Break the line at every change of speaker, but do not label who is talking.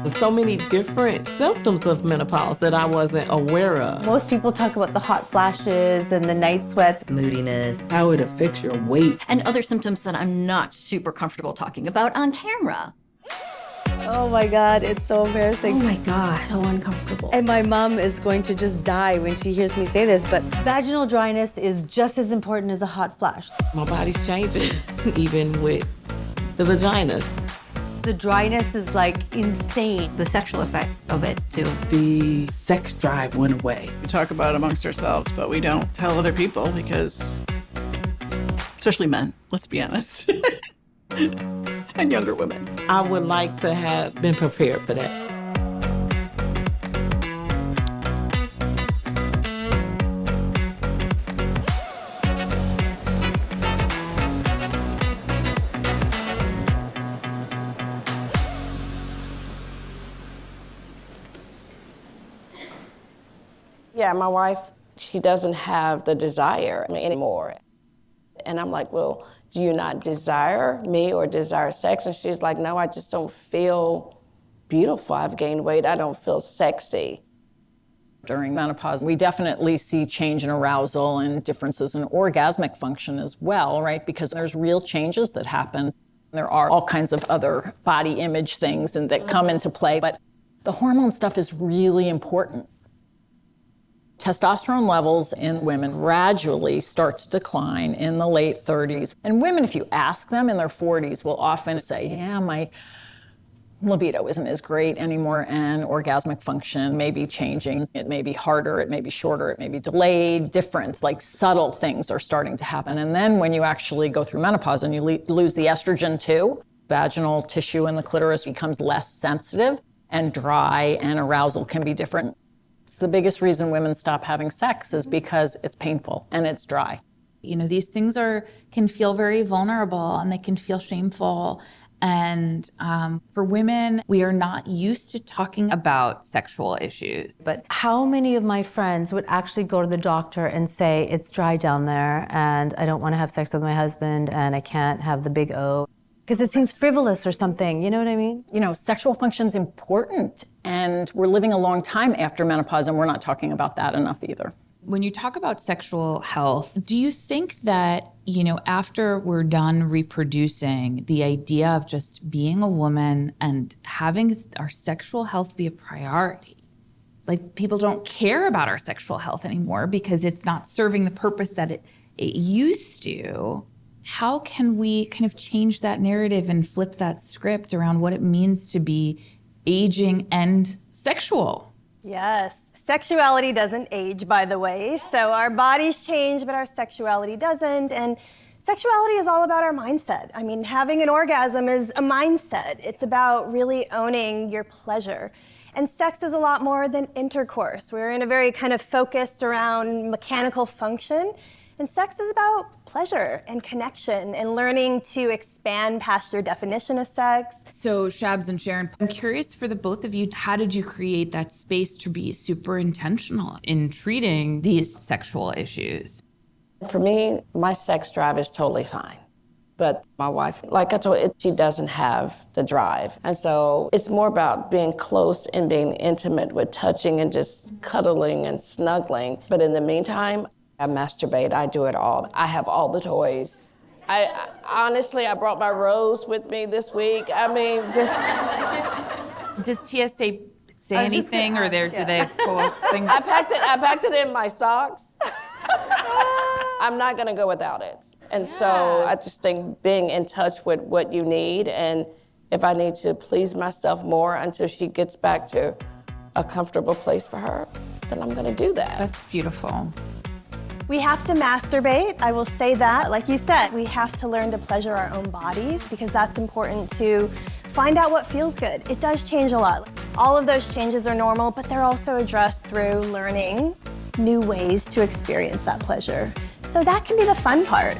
There's so many different symptoms of menopause that I wasn't aware of.
Most people talk about the hot flashes and the night sweats.
Moodiness.
How it affects your weight.
And other symptoms that I'm not super comfortable talking about on camera.
Oh my God, it's so embarrassing.
Oh my God, so uncomfortable.
And my mom is going to just die when she hears me say this, but vaginal dryness is just as important as a hot flash.
My body's changing, even with the vagina.
The dryness is like insane.
The sexual effect of it too.
The sex drive went away.
We talk about it amongst ourselves, but we don't tell other people because, especially men, let's be honest, and younger women.
I would like to have been prepared for that.
Yeah, my wife, she doesn't have the desire anymore. And I'm like, well, do you not desire me or desire sex? And she's like, no, I just don't feel beautiful. I've gained weight. I don't feel sexy.
During menopause, we definitely see change in arousal and differences in orgasmic function as well, right? Because there's real changes that happen. There are all kinds of other body image things and that come into play, but the hormone stuff is really important. Testosterone levels in women gradually start to decline in the late 30s. And women, if you ask them in their 40s, will often say, yeah, my libido isn't as great anymore and orgasmic function may be changing. It may be harder, it may be shorter, it may be delayed, different, like subtle things are starting to happen. And then when you actually go through menopause and you lose the estrogen too, vaginal tissue in the clitoris becomes less sensitive and dry, and arousal can be different. It's the biggest reason women stop having sex is because it's painful and it's dry.
You know, these things can feel very vulnerable and they can feel shameful. And for women, we are not used to talking about sexual issues.
But how many of my friends would actually go to the doctor and say, it's dry down there and I don't want to have sex with my husband and I can't have the big O? Because it seems frivolous or something, you know what I mean?
You know, sexual function's important, and we're living a long time after menopause, and we're not talking about that enough either.
When you talk about sexual health, do you think that, you know, after we're done reproducing, the idea of just being a woman and having our sexual health be a priority, like people don't care about our sexual health anymore because it's not serving the purpose that it used to? How can we kind of change that narrative and flip that script around what it means to be aging and sexual?
Yes. Sexuality doesn't age, by the way. So our bodies change, but our sexuality doesn't. And sexuality is all about our mindset. I mean, having an orgasm is a mindset. It's about really owning your pleasure. And sex is a lot more than intercourse. We're in a very kind of focused around mechanical function. And sex is about pleasure and connection and learning to expand past your definition of sex.
So Shabs and Sharon, I'm curious for the both of you, how did you create that space to be super intentional in treating these sexual issues?
For me, my sex drive is totally fine. But my wife, like I told you, she doesn't have the drive. And so it's more about being close and being intimate with touching and just cuddling and snuggling. But in the meantime, I masturbate, I do it all. I have all the toys. Honestly, I brought my rose with me this week. I mean, just...
Does TSA say anything, or do they pull off things?
I packed it in my socks. I'm not gonna go without it. And so I just think being in touch with what you need, and if I need to please myself more until she gets back to a comfortable place for her, then I'm gonna do that.
That's beautiful.
We have to masturbate, I will say that. Like you said, we have to learn to pleasure our own bodies because that's important to find out what feels good. It does change a lot. All of those changes are normal, but they're also addressed through learning new ways to experience that pleasure. So that can be the fun part.